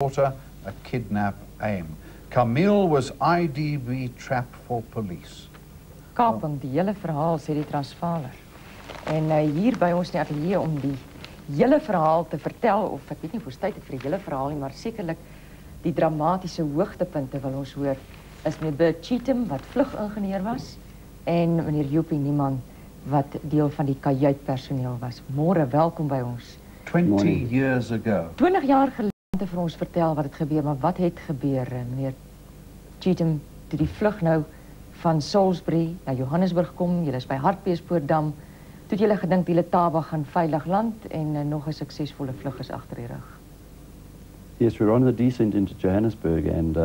A kidnap aim. Camille was IDB trapped for police. Kaping, die hele verhaal, sê die Transvaaler. En hier by ons in die atelier om die hele verhaal te vertel, of ek weet nie of ons tyd het vir die hele verhaal nie, maar sekerlik die dramatiese hoogtepunte wil ons hoor, is meneer Bert Cheetham, wat vlugingenieur was, en meneer Joopie Niemann, wat deel van die kajuitpersoneel was. Môre, welkom by ons. 20 years ago. 20 jaar gelede vir ons vertel wat het gebeur, maar wat het gebeur, meneer Cheetham, toe die vlug nou van Salisbury na Johannesburg kom, julle is by Hartbeespoortdam, toe het julle gedink die Letaba gaan veilig land en nog 'n suksesvolle vlug is agter die rug. Yes, we were on the descent into Johannesburg and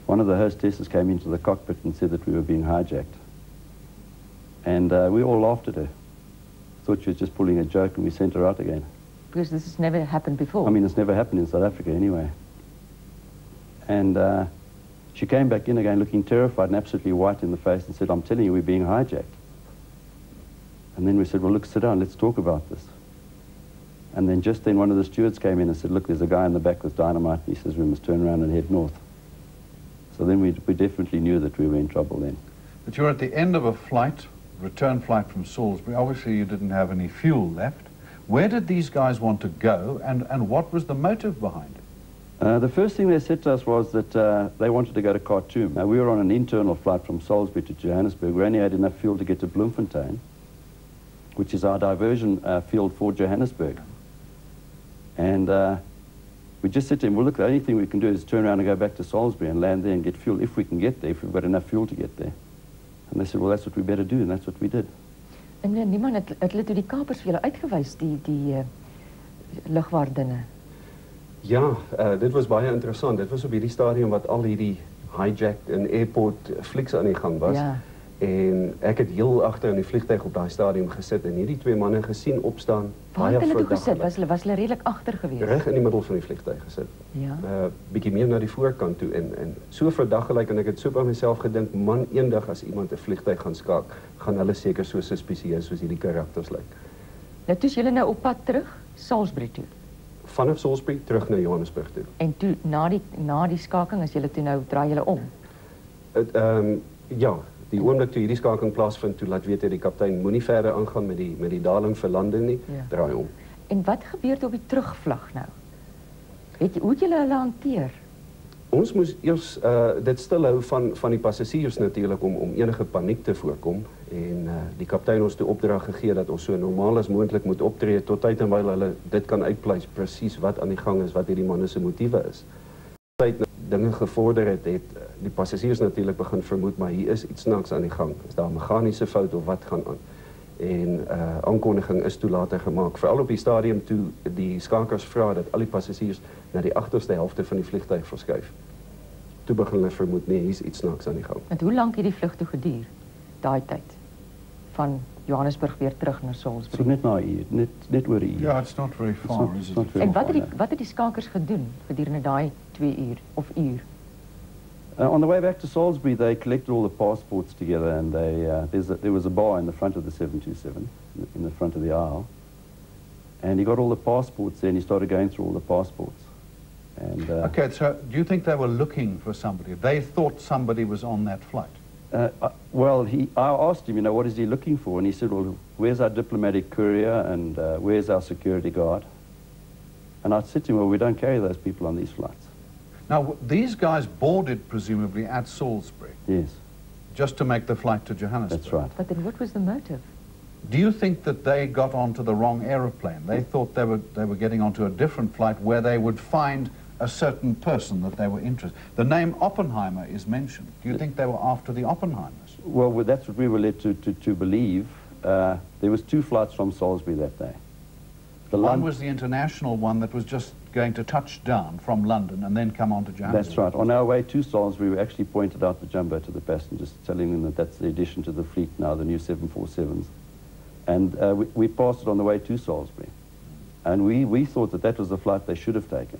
one of the hostesses came into the cockpit and said that we were being hijacked. And we all laughed at her. Thought she was just pulling a joke and we sent her out again. Because this has never happened before. I mean, it's never happened in South Africa anyway. And she came back in again looking terrified and absolutely white in the face and said, "I'm telling you, we're being hijacked." And then we said, "Well, look, sit down, let's talk about this." And then just then one of the stewards came in and said, "Look, there's a guy in the back with dynamite." And he says, "We must turn around and head north." So then we definitely knew that we were in trouble then. But you're at the end of a flight, return flight from Salisbury. Obviously you didn't have any fuel left. Where did these guys want to go, and what was the motive behind it? The first thing they said to us was that they wanted to go to Khartoum. Now, we were on an internal flight from Salisbury to Johannesburg. We only had enough fuel to get to Bloemfontein, which is our diversion field for Johannesburg. And we just said to them, "Well, look, the only thing we can do is turn around and go back to Salisbury and land there and get fuel, if we can get there, if we've got enough fuel to get there." And they said, "Well, that's what we better do," and that's what we did. En meneer Niemann, het hulle toe die kapers vir julle uitgewys, die lugwaardinne? Ja, dit was baie interessant. Dit was op hierdie stadium wat al hierdie hijack en airport flieks aan die gang was. Ja. En ek het heel agter in die vliegtuig op daai stadium gesit en hierdie twee manne gesien opstaan. Waar het hulle toe gesit? Was hulle redelik agter geweest? Reg in die middel van die vliegtuig gesit. Ja. Bietjie meer na die voorkant toe en so verdag gelyk en ek het so by myself gedink, man, eendag as iemand 'n vliegtuig gaan skaak, gaan hulle seker so suspisieus soos hierdie karakters lyk. Nou toe is julle nou op pad terug Salisbury toe. Vanaf Salisbury terug na Johannesburg toe. En toe na die skaking as julle toe nou draai julle om. Ja, die oomblik toe hierdie skaking plaasvind, toe laat weet hy die kaptein moenie verder aangaan met die daling vir landing nie, Ja. draai om. En wat gebeur op die terugvlug nou? Hoe het julle hulle hanteer? Ons moes eers dit stilhou van die passasiers natuurlik om enige paniek te voorkom en die kaptein ons toe opdrag gegee dat ons so normaal as moontlik moet optree tot tyd en wyl hulle dit kan uitpleis presies wat aan die gang is, wat hierdie manne se motiewe is. Tyd dinge gevorder het die passasiers natuurlik begin vermoed, maar hier is iets snaaks aan die gang. Is daar 'n meganiese fout of wat gaan aan? En aankondiging is toe later gemaak. Veral op die stadium toe die skakers vra dat al die passasiers na die agterste helfte van die vliegtuig verskuif. Toe begin hulle vermoed, nee, hier's iets snaaks aan die gang. En hoe lank het die vlug toe geduur? Daai tyd van Johannesburg weer terug na Salisbury. So net na 'n uur, net oor 'n uur. Yeah, it's not very far, not- is it's it? not very En far, no. wat het die skakers gedoen gedurende daai 2 uur of uur? On the way back to Salisbury, they collected all the passports together, and there was a bar in the front of the 727, in the front of the aisle, and he got all the passports there, and he started going through all the passports. And Okay, so do you think they were looking for somebody? They thought somebody was on that flight. well, I asked him, what is he looking for? And he said, "Well, where's our diplomatic courier, and where's our security guard?" And I said to him, "Well, we don't carry those people on these flights." Now, these guys boarded, presumably, at Salisbury, Yes, just to make the flight to Johannesburg. that's right. But then what was the motive? Do you think that they got onto the wrong aeroplane? They thought they were getting onto a different flight where they would find a certain person that they were interested. The name Oppenheimer is mentioned. Do you think they were after the Oppenheimers? Well, that's what we were led to believe. There was 2 flights from Salisbury that day. One was the international one that was just going to touch down from London and then come on to Johannesburg. That's right. On our way to Salisbury, we actually pointed out the jumbo to the passengers, telling them that that's the addition to the fleet now, the new 747s. And we passed it on the way to Salisbury. And we thought that was the flight they should have taken.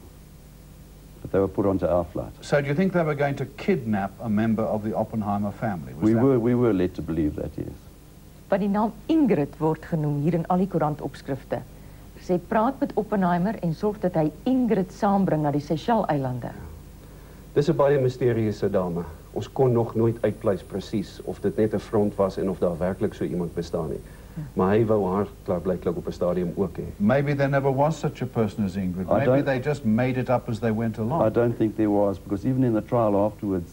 But they were put onto our flight. So do you think they were going to kidnap a member of the Oppenheimer family? We were led to believe that, yes. Want die naam Ingrid word genoem hier in al die koerantopskrifte. sê praat met Oppenheimer en sorg dat hy Ingrid saambring na die Seychelles-eilande. Dis 'n baie misterieuse dame. Ons kon nog nooit uitpleis presies of dit net 'n front was en of daar werklik so iemand bestaan nie. Maar hy wou haar klaarblyklik op 'n stadium ook hê. Maybe there never was such a person as Ingrid. Maybe they just made it up as they went along. I don't think there was, because even in the trial afterwards,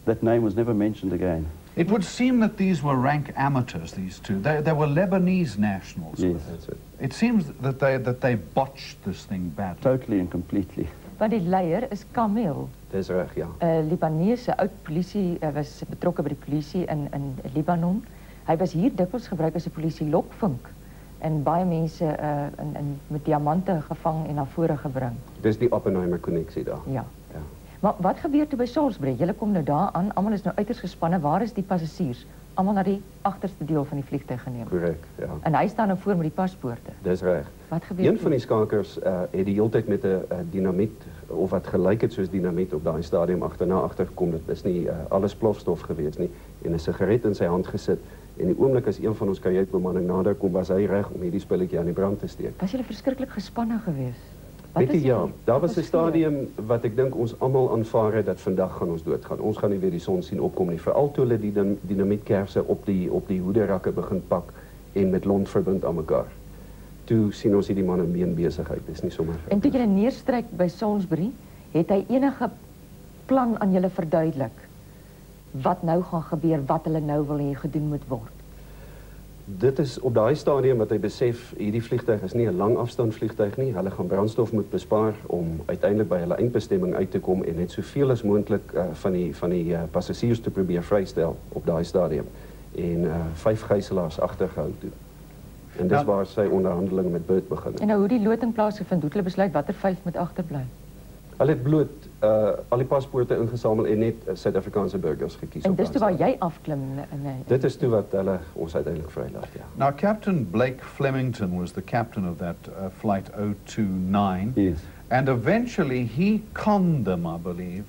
that name was never mentioned again. It would seem that these were rank amateurs, these two. They were Lebanese nationals. Yes. That's it. It seems that they botched this thing badly. Totally and completely. Want die leier is Kamel, Dis reg, ja. 'n Libanese oud polisie, was betrokke by die polisie in Libanon. Hy was hier dikwels gebruik as 'n polisie lokvink en baie mense met diamante gevang en na vore gebring. Dis die Oppenheimer koneksie daar. Ja. Ja. Maar wat gebeur toe by Salisbury? Julle kom nou daar aan, almal is nou uiters gespanne. Waar is die passasiers? Almal na die agterste deel van die vliegtuig geneem. Korrek, ja. En hy staan nou voor met die paspoorte. Dis reg. Wat gebeur? Een van die skakers het die hele tyd met 'n dinamiet of wat gelyk het soos dinamiet op daai stadium agtergekom. Dit is nie alles plofstof gewees nie en 'n sigaret in sy hand gesit. En die oomblik as een van ons kajuitbemanning nader kom, was hy reg om hierdie spulletjie aan die brand te steek. Was julle verskriklik gespanne geweest? Weet jy, ja, daar was 'n stadium wat ek dink ons almal aanvaar het dat vandag gaan ons doodgaan. Ons gaan nie weer die son sien opkom nie. Veral toe hulle die dinamietkerse op die hoederakke begin pak en met lont verbind aan mekaar. Toe sien ons hierdie manne meen besigheid. Dis nie sommer. En toe julle neerstryk by Salisbury, het hy enige plan aan julle verduidelik wat nou gaan gebeur, wat hulle nou wil hê gedoen moet word? Dit is op daai stadium wat hy besef hierdie vliegtuig is nie 'n langafstand vliegtuig nie. Hulle gaan brandstof moet bespaar om uiteindelik by hulle eindbestemming uit te kom en net soveel as moontlik van die passasiers te probeer vrystel op daai stadium en 5 gijslaers agtergehou toe. En dis waar sy onderhandelinge met Burt begin. En nou hoe die loting plaasgevind, hoe het hulle besluit watter 5 moet agterbly? Hulle het bloot al die paspoorte ingesamel en net Suid-Afrikaanse burgers gekies. En dis toe waar jy afklim? Dit is toe wat hulle ons uiteindelik vrylaat, ja. Now, Captain Blake Flemington was the captain of that flight 029. Yes. And eventually he conned them, I believe.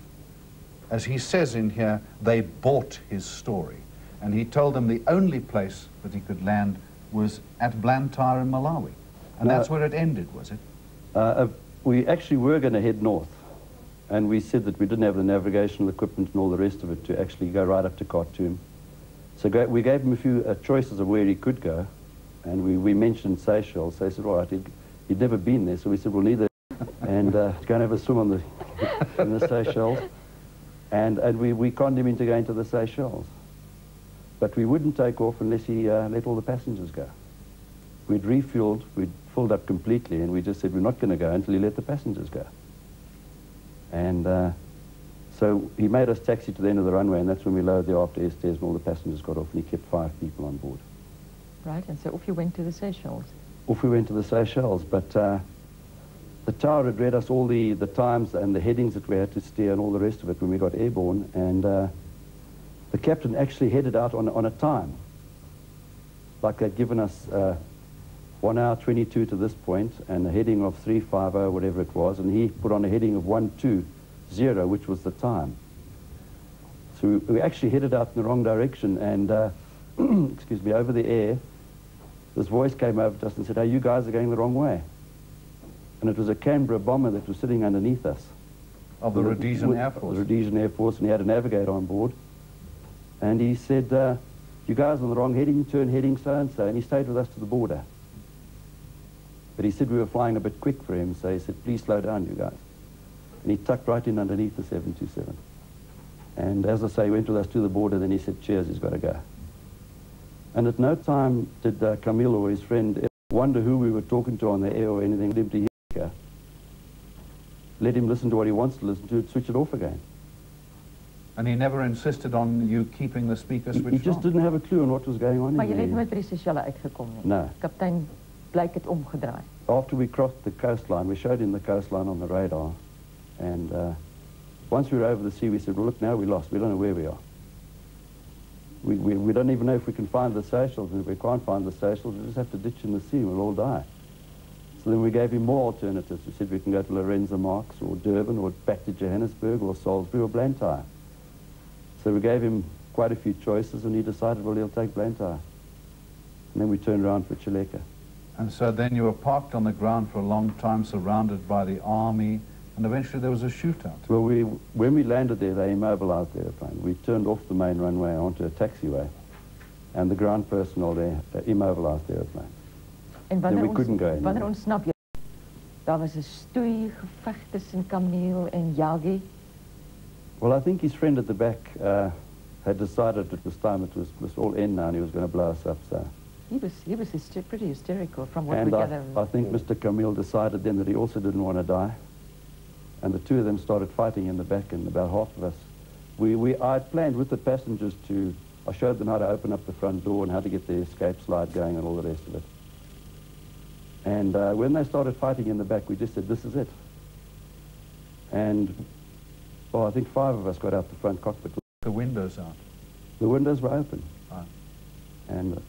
As he says in here, they bought his story. And he told them the only place that he could land was at Blantyre in Malawi. And that's where it ended, was it? We actually were going to head north. And we said that we didn't have the navigational equipment and all the rest of it to actually go right up to Khartoum. So we gave him a few choices of where he could go. And we mentioned Seychelles. They said, all right, he'd never been there. So we said, well, neither. And go and have a swim in the Seychelles. And we conned him into going to the Seychelles. But we wouldn't take off unless he let all the passengers go. We'd refueled, we'd filled up completely, and we just said, we're not going to go until he let the passengers go. And so he made us taxi to the end of the runway, and that's when we lowered the after stairs and all the passengers got off, and he kept 5 people on board. Right, and so off you went to the Seychelles. Off we went to the Seychelles, but the tower had read us all the times and the headings that we had to steer and all the rest of it when we got airborne, and the captain actually headed out on a time. Like they'd given us 1 hour 22 to this point and a heading of 350, whatever it was, and he put on a heading of 120, which was the time. So we actually headed out in the wrong direction, and excuse me, over the air, this voice came over to us and said, "Hey, you guys are going the wrong way." And it was a Canberra bomber that was sitting underneath us. Of the Rhodesian Air Force? The Rhodesian Air Force, and he had a navigator on board. And he said, "You guys are on the wrong heading, turn heading so-and-so," and he stayed with us to the border. But he said we were flying a bit quick for him, so he said, "Please slow down, you guys." And he tucked right in underneath the 727. And as I say, he went with us to the border, then he said, "Cheers, he's got to go." And at no time did Camille or his friend ever wonder who we were talking to on the air or anything. Let him to hear. Let him listen to what he wants to listen to, switch it off again. And he never insisted on you keeping the speaker switched on? He just didn't have a clue on what was going on. Maar jy het nooit by die Seychelles uitgekom nie. No. Kaptein blyk het omgedraai. After we crossed the coastline, we showed him the coastline on the radar. And once we were over the sea, we said, "Well, look, now we're lost. We don't know where we are. We don't even know if we can find the Seychelles. And if we can't find the Seychelles, we just have to ditch in the sea and we'll all die." So then we gave him more alternatives. We said we can go to Lorenzo Marques or Durban or back to Johannesburg or Salisbury or Blantyre. So we gave him quite a few choices, and he decided, well, he'll take Blantyre. And then we turned around for Chileka. And so then you were parked on the ground for a long time, surrounded by the army, and eventually there was a shootout. Well, when we landed there, they immobilized the airplane. We turned off the main runway onto a taxiway, and the ground personnel there immobilized the airplane. En Then we couldn't go anymore. wanneer ontsnap jy? Daar was 'n stoeigeveg tussen Camille en Jagi. Well, I think his friend at the back had decided it was time, it was all end now, and he was going to blow us up, so... He was pretty hysterical from what we And gather. I think Mr. Camille decided then that he also didn't want to die. And the two of them started fighting in the back, and about half of us. I had planned with the passengers I showed them how to open up the front door and how to get the escape slide going and all the rest of it. And when they started fighting in the back, we just said, this is it. And, well, I think 5 of us got out the front cockpit. The windows out. The windows were open. Right. And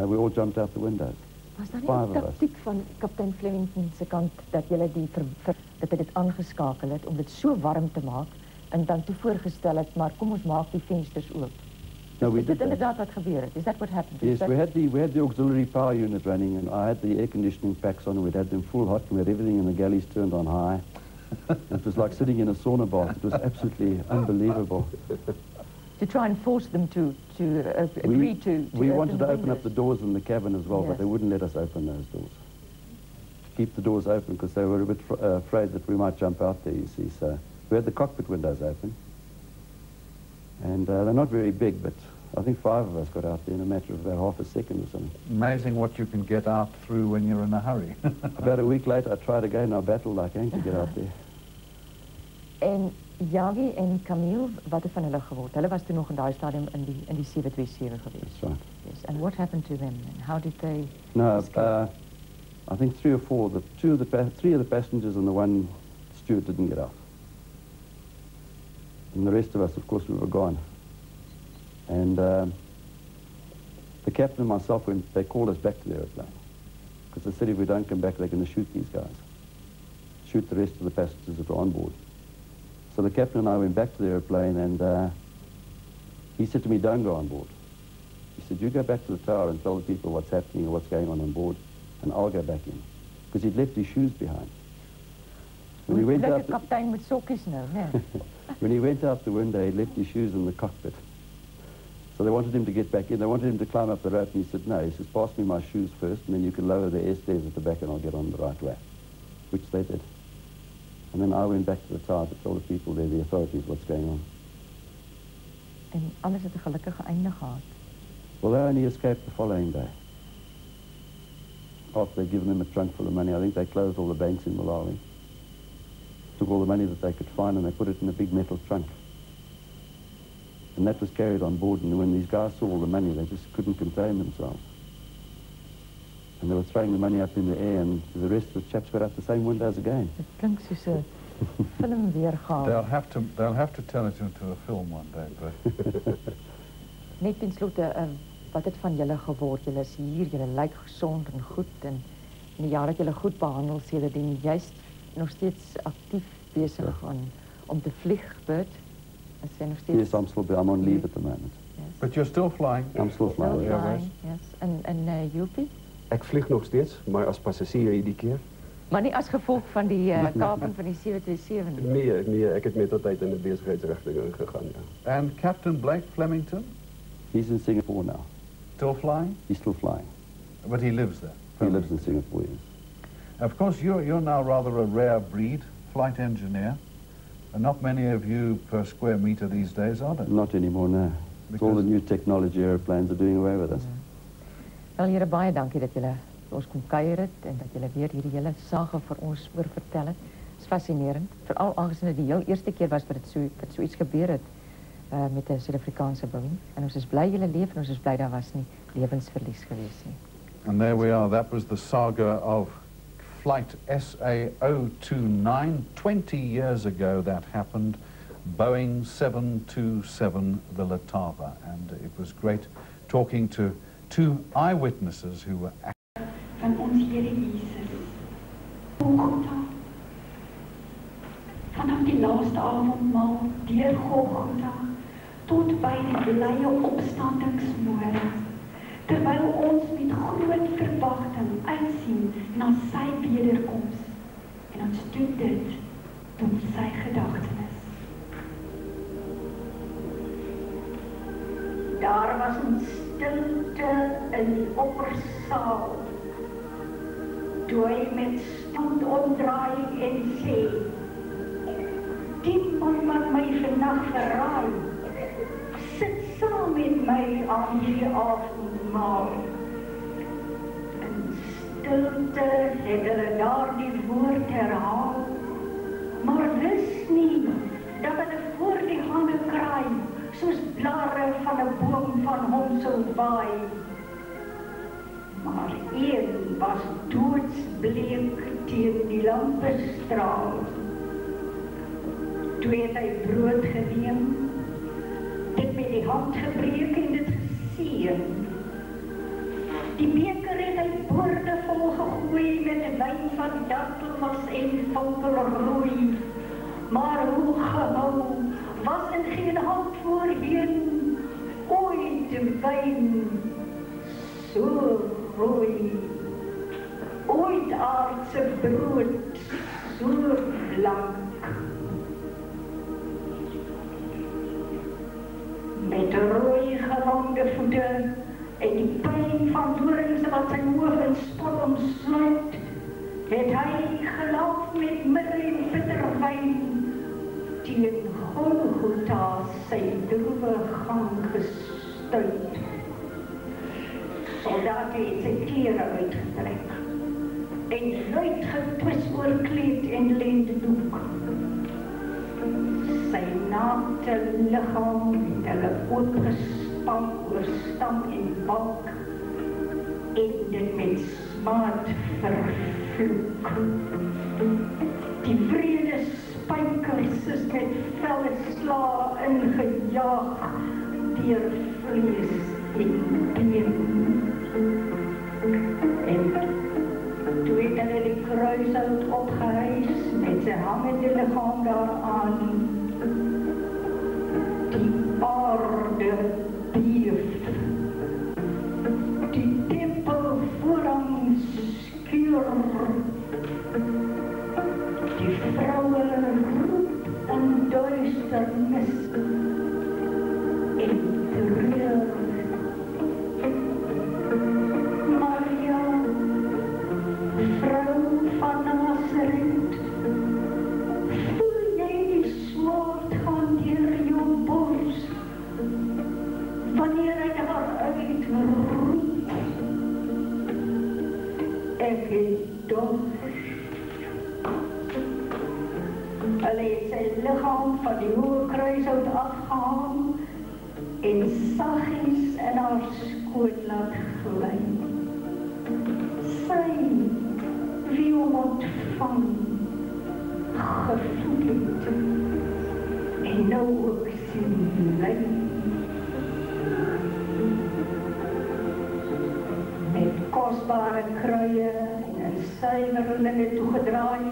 we all jumped out the windows. Was daar 5 nie of 'n us. taktiek van kaptein Flemington se kant dat julle dat hy dit aangeskakel het om dit so warm te maak en dan toe voorgestel het, maar kom ons maak die vensters oop? No, we Is did dit that. inderdaad wat gebeur het? Is that what happened? Is Yes, that... we had the auxiliary power unit running, and I had the air conditioning packs on, and we'd had them full hot, and we had everything in the galleys turned on high. It was like sitting in a sauna bath. It was absolutely unbelievable. To try and force them to agree to We wanted to the open up the windows. doors in the cabin as well, Yes. but they wouldn't let us open those doors. To keep the doors open, because they were a bit afraid that we might jump out there, you see. So we had the cockpit windows open. And they're not very big, but I think 5 of us got out there in a matter of about half a second or something. Amazing what you can get out through when you're in a hurry. About a week later, I tried again, I battled like hell to get out there. En Jagi en Camille, wat het van hulle geword? Hulle was toen nog in daai stadium in die 727 geweest. That's right. Yes. And what happened to them? And how did they No, escape? I think 3 or 4, 3 of the passengers and the one steward didn't get out. And the rest of us, of course, we were gone. And the captain and myself, they called us back to the aeroplane. Because they said if we don't come back, they're going to shoot these guys. Shoot the rest of the passengers that were on board. So the captain and I went back to the aeroplane, and he said to me, don't go on board. He said, you go back to the tower and tell the people what's happening and what's going on board, and I'll go back in. Because he'd left his shoes behind. When he went Lekker out the, kaptein met sokkies nou, né? when he went out the window, he left his shoes in the cockpit. So they wanted him to get back in. They wanted him to climb up the rope, and he said, no. He says, pass me my shoes first, and then you can lower the air stairs at the back, and I'll get on the right way. Which they did. And then I went back to the tower to tell the people there, the authorities, what's going on. En alles het 'n gelukkige einde gehad. Well, they only escaped the following day. After they'd given them a trunk full of money, I think they closed all the banks in Malawi, took all the money that they could find, and they put it in a big metal trunk. And that was carried on board, and when these guys saw all the money, they just couldn't contain themselves. And they were throwing the money up in the air, and the rest of the chaps got out the same windows again. Dit klink soos 'n film weergawe. They'll have to turn it into a film one day, but Net ten slotte, wat het van julle geword? Julle is hier, julle lyk gesond en goed en in die jare het julle goed behandel sedertdien. Jy's nog steeds aktief besig om te vlieg, Bert. Is jy nog steeds? Yes, I'm on leave at the moment. Yes. but you're still flying. I'm still Still flying. Yeah, flying, yes. En Joopie? Ek vlieg nog steeds, maar as passasier hierdie keer. Maar nie as gevolg van die kaping van die 727 nie. Nee, ek het met tot tyd in 'n besigheidsrigting ingegaan, ja. And Captain Blake Flemington, He's in Singapore now. still flying, He's still flying. but he lives there. He lives in Singapore, yes. Of course, you're now rather a rare breed, flight engineer. And not many of you per square meter these days, are there? Not anymore, no. It's all the new technology airplanes are doing away with us. Wel, here, baie dankie dat julle vir ons kom kuier het en dat julle weer hierdie hele saga vir ons oor vertel het. Dit is fascinerend, veral aangesien dit die heel eerste keer was wat so iets gebeur het met 'n Suid-Afrikaanse Boeing. En ons is bly julle leef en ons is bly daar was nie lewensverlies gewees nie. And there we are. That was the saga of Flight SA029. 20 years ago that happened. Boeing 727 the Letaba. And it was great talking to 2 eyewitnesses who were van ons Here Jesus. Golgotha. Vanaf die laaste avondmaal deur Golgotha tot by die blye opstandingsmôre terwyl ons met groot verwagting uitsien na sy wederkoms. En ons doen dit tot sy gedagtenis. Daar was 'n stilte in die oppersaal, toe hy met stand omdraai en sê, die man wat my vandag verraai, sit saam met my aan hierdie avondmaal. In stilte het hulle daardie woord herhaal, maar wis nie dat hulle voor die hande kraai, soos blare van 'n boom van hom sou waai. Maar een was doodsbleek teen die lampestraal. Toe het hy brood geneem, dit met die hand gebreek en dit geseën. Die beker het hy boordevol gegooi met 'n wyn van dartels en fonkelrooi. Maar hoe gehou was in geen hand voorheen ooit wyn so rooi, ooit aardse brood so blank. Met rooi gewonde voete en die pyn van dorings wat sy hoof in spot omsluit, het hy geloof met mirre en bitterwyn teen Golgotha sy droewe gang gestuit. Soldate het sy klere uitgetrek en luid getwis oor kleed en lentedoek. Sy naakte liggaam het hulle oopgespan oor stam en balk en dit met smaad vervloek. Die wrede spykers is met felle slae ingejaag deur vlees en been. En toe het hulle die kruishout opgehuis met sy hangende liggaam daaraan. Die aarde beef. Die tempelvoorhang skeur. Die vroue roep in duisternis en treur. Maria, vrou van Nazaret, voel jy die swaard gaan deur jou bors, wanneer hy daar uitroep, ek het dors. Hulle het sy liggaam van die hoë kruishout afgehang en saggies in haar skoot laat gly. Sy, wie hom ontvang, gevoed het en nou ook sien ly. Met kosbare kruie en suiwer linne toegedraai,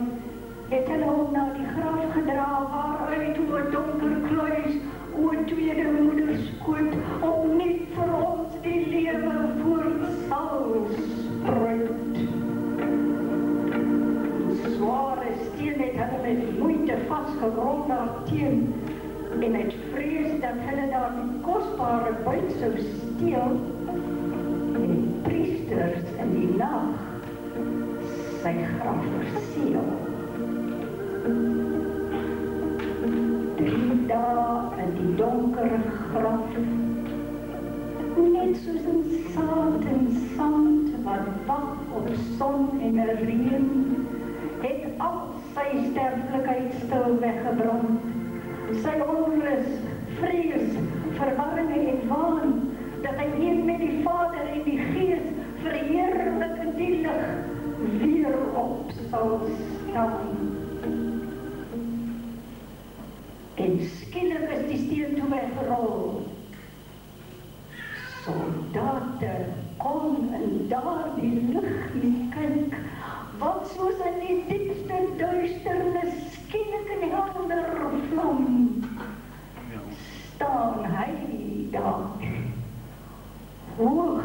het hulle hom na die graf gedra waaruit oor donker kluis, oor tweede moederskoot, om nie vir ons die lewe voort sal spruit. Zware steen het hulle met moeite vastgerond daarteen, en uit vrees dat hulle daar die kosbare buit sou steel, en priesters in die nag sy graf verseël. 3 dae in die donkere graf, net soos 'n saad en sand wat wag op son en reën, het al sy sterflikheid stil weggebrand. Sy onrus, vrees, verwarring en waan, dat hy een met die Vader en die Gees verheerlik in die lig weer op sal staan. En skielik is die steen toe weggerol. Soldate kon in daardie lig nie kyk, wat soos in die diepste duisternis skielik in helder vlam staan hy daar, hoog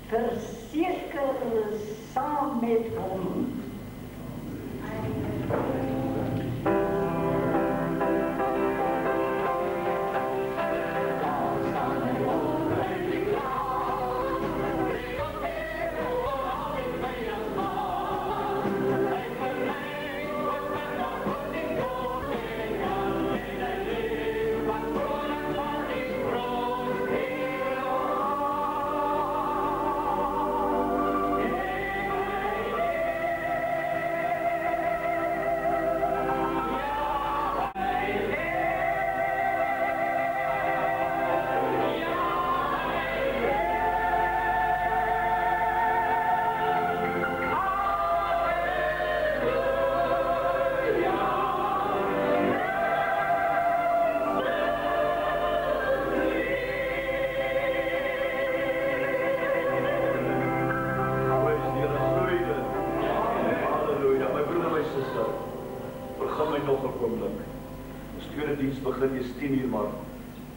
verseker saam met hom. Begin is 10 uur, maar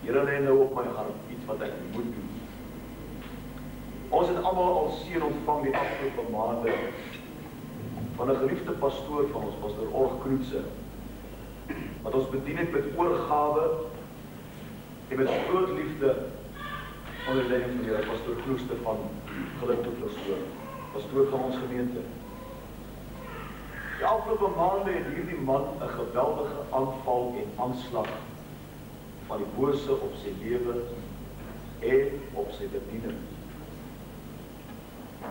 Here lê nou op my hart iets wat ek moet doen. Ons het almal al seën ontvang die afgelope maande van 'n geliefde pastoor van ons, pastoor Org Kroetse, wat ons bedien het met oorgawe en met groot liefde onder die leiding van die Here, pastoor Kloester van Geluktoepastoor, pastoor van ons gemeente. Die afgelope maande het hierdie man 'n geweldige aanval en aanslag van die bose op sy lewe en op sy bediening.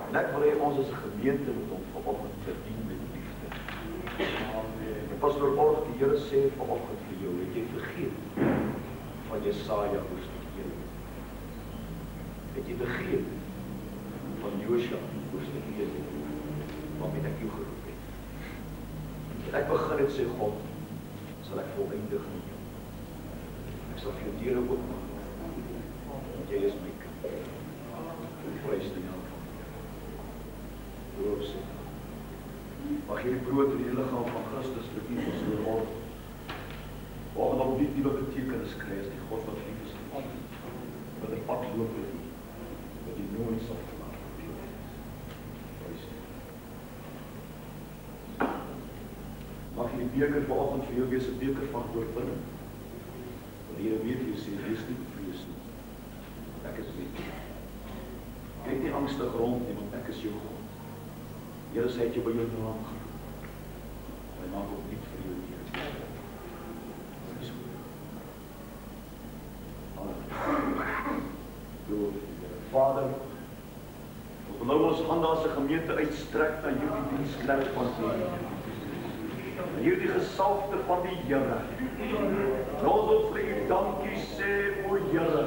En ek wil hê ons as 'n gemeente moet hom vanoggend verdien met liefde. En pastoor Org, die Here sê vanoggend vir jou, het jy vergeet van Jesaja hoofstuk 1? Het jy vergeet van Josua hoofstuk 1, waarmee ek jou geroep het? En ek begin het, sê God, sal ek voleindig met jou. Ek sal vir jou deure oopmaak, want jy is my kind. Prys die naam van die Here. Loof sy naam. Mag hierdie brood in die liggaam van Christus vir u pastoor Org, waar dan die nuwe betekenis kry as die God wat lief is vir ons, wat 'n pad loop met u, wat die nooit sal verlaat op jou. Prys die naam. Mag hierdie beker vanoggend vir jou wees 'n beker van oorwinning. Die Here weet jy sê, wees nie bevrees nie. Ek is met jou. Kyk nie angstig rond nie, want ek is jou God. Here sê, het jy by jou naam geroep. Hy maak ook niet vir jou deur. Dit is goed. Vader, ons wil nou ons hande as 'n gemeente uitstrek na hierdie diensknegt van U. Hierdie gesalfde van die Here. Ons wil vir U dankie sê, o Here,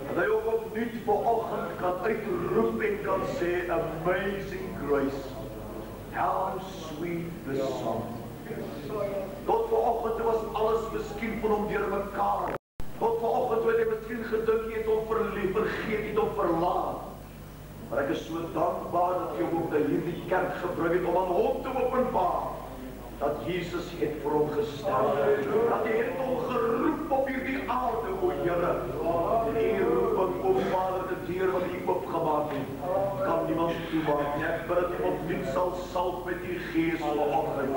dat hy ook opnuut vanoggend kan uitroep en kan sê, Amazing Grace, how sweet the song. Tot vanoggend was alles miskien van hom deur mekaar. Tot vanoggend het hy miskien gedink jy het hom vergeet, jy het hom verlaat. Maar ek is so dankbaar dat jy hom na hierdie kerk gebring het om aan hom te openbaar dat Jesus het vir hom gesterf, dat hy het hom geroep op hierdie aarde, o Here. En U roeping, o Vader, die deur wat U oopgemaak het, kan niemand toemaak nie. Ek bid dat U opnuut sal salf met U Gees vanoggend.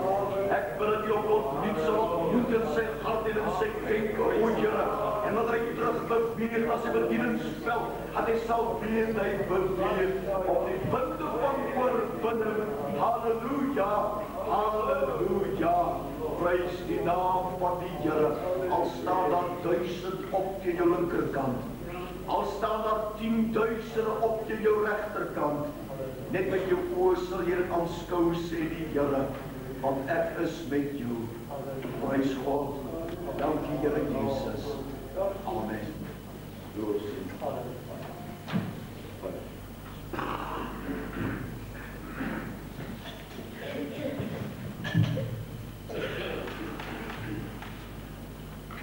Ek bid dat U opnuut sal ontmoet in sy hart en in sy denke, o Here. En dat hy terug beweeg as sy bedieningsveld, dat hy sal weet hy beweeg op die punte van oorwinning. Halleluja, halleluja. Prys die naam van die Here. Al staan daar 1000 op teen jou linkerkant, al staan daar 10.000 op teen jou regterkant, net met jou oë sal jy dit aanskou, sê die Here, want ek is met jou. Prys God. Dankie Here Jesus. Amen. Loof sy naam.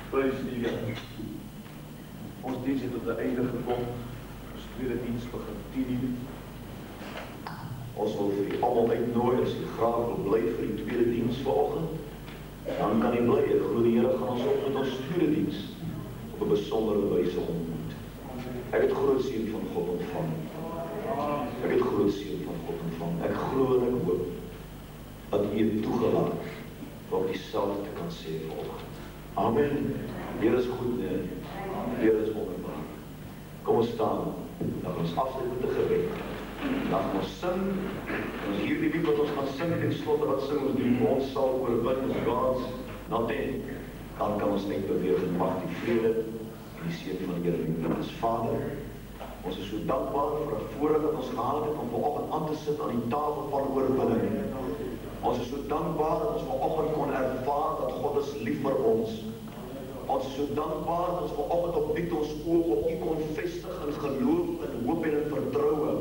Prys die Here. Ons diens het tot 'n einde gekom. Ons tweede diens begin 10:00. Ons wil vir julle almal uitnooi as jy graag wil bly vir die tweede diens vanoggend. Dan kan jy bly. Ek glo die Here gaan ons op met ons tweede diens op 'n besondere wyse ontmoet. Ek het groot seën van God ontvang. U toegelaat om dieselfde te kan sê vanoggend. Amen. Here is goed, nee. Here is wonderbaar. Kom ons staan, dan gaan ons afsluit met 'n gebed. Dan gaan ons sing, ons hierdie lied wat ons gaan sing, en slotte wat sing ons die ons sal oorwin as God's nothing. Dan kan ons net beweeg en mag die vrede en die seën van die Here met ons Vader. Ons is so dankbaar vir 'n voorreg wat ons gehad het om vanoggend aan te sit aan die tafel van oorwinning. Ons is so dankbaar dat ons vanoggend kon ervaar dat God is lief vir ons. Ons is so dankbaar dat ons vanoggend opnuut ons oog op U kon vestig in geloof, in hoop en in vertroue.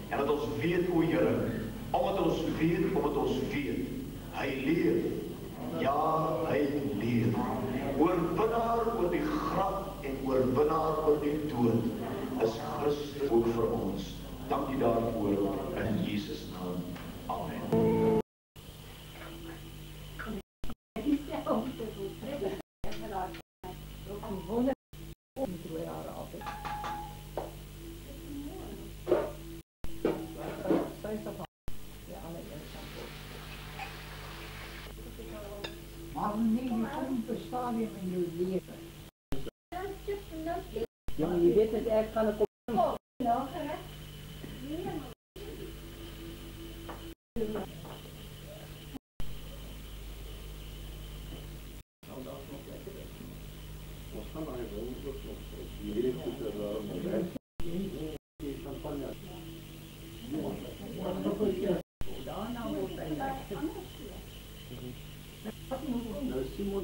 En dat ons weet, o Here, omdat ons weet, Hy leef. Ja, hy leef. Oorwinnaar oor die graf en oorwinnaar oor die dood is Christus ook vir ons. Dankie daarvoor in Jesus naam. Amen. Maar nee, je komt te staan in je leven. Ja, maar je weet het echt kan ik op.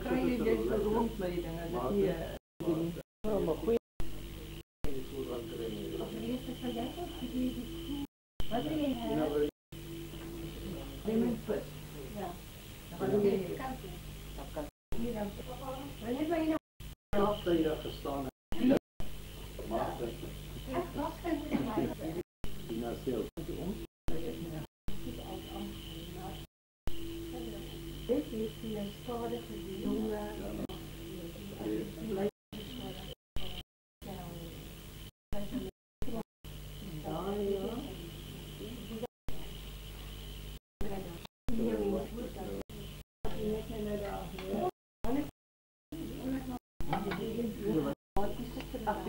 Kan je dit rondleiden? Dat is allemaal goed. Wat wil je hebben? Lemon first. Ja. Wat wil je? Wanneer ben je nou? After je gestaan hebt. Maar dat is dit is een stadige jongen.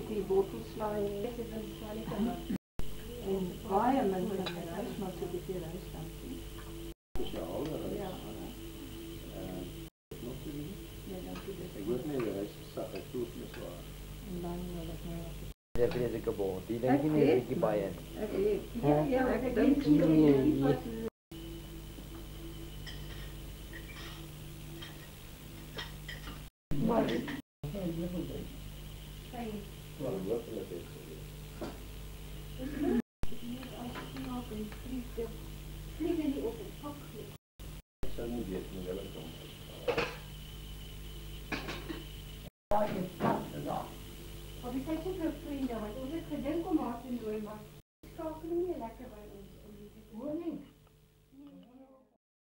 Die wortels slaan en baie mense met huis maar so dit hier huis dan sien. Spesiaal ja. Nog te doen? Ja, dankie. Ek hoor nie die huis gesak, ek voel nie so. En dan wat nou. Ja, vind ik gewoon. Die denk je niet dat je bij hebt. Ja, ek dink nie. Maar vliegen die op het vak. Ik zou niet weten hoe dat komt. Want ik heb zoveel vrienden, want ons het gedink om haar te